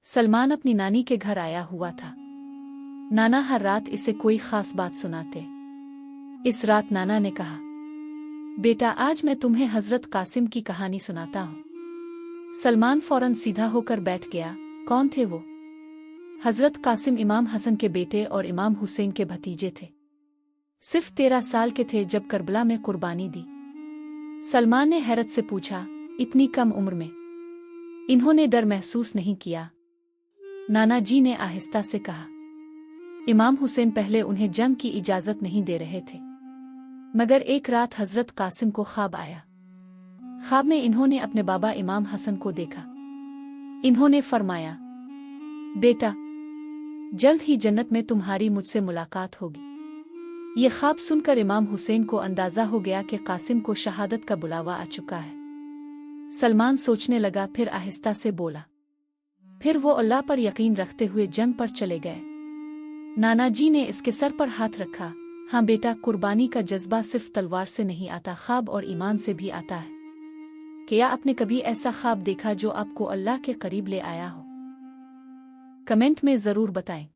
सलमान अपनी नानी के घर आया हुआ था। नाना हर रात इसे कोई खास बात सुनाते। इस रात नाना ने कहा, बेटा आज मैं तुम्हें हजरत कासिम की कहानी सुनाता हूँ। सलमान फौरन सीधा होकर बैठ गया। कौन थे वो? हजरत कासिम इमाम हसन के बेटे और इमाम हुसैन के भतीजे थे। सिर्फ 13 साल के थे जब करबला में कुर्बानी दी। सलमान ने हैरत से पूछा, इतनी कम उम्र में इन्होंने डर महसूस नहीं किया? नाना जी ने आहिस्ता से कहा, इमाम हुसैन पहले उन्हें जंग की इजाजत नहीं दे रहे थे, मगर एक रात हजरत कासिम को ख्वाब आया। ख्वाब में इन्होंने अपने बाबा इमाम हसन को देखा। इन्होंने फरमाया, बेटा जल्द ही जन्नत में तुम्हारी मुझसे मुलाकात होगी। ये ख्वाब सुनकर इमाम हुसैन को अंदाजा हो गया कि कासिम को शहादत का बुलावा आ चुका है। सलमान सोचने लगा, फिर आहिस्ता से बोला, फिर वो अल्लाह पर यकीन रखते हुए जंग पर चले गए। नाना जी ने इसके सर पर हाथ रखा। हाँ बेटा, कुर्बानी का जज्बा सिर्फ तलवार से नहीं आता, ख्वाब और ईमान से भी आता है। क्या आपने कभी ऐसा ख्वाब देखा जो आपको अल्लाह के करीब ले आया हो? कमेंट में जरूर बताएं।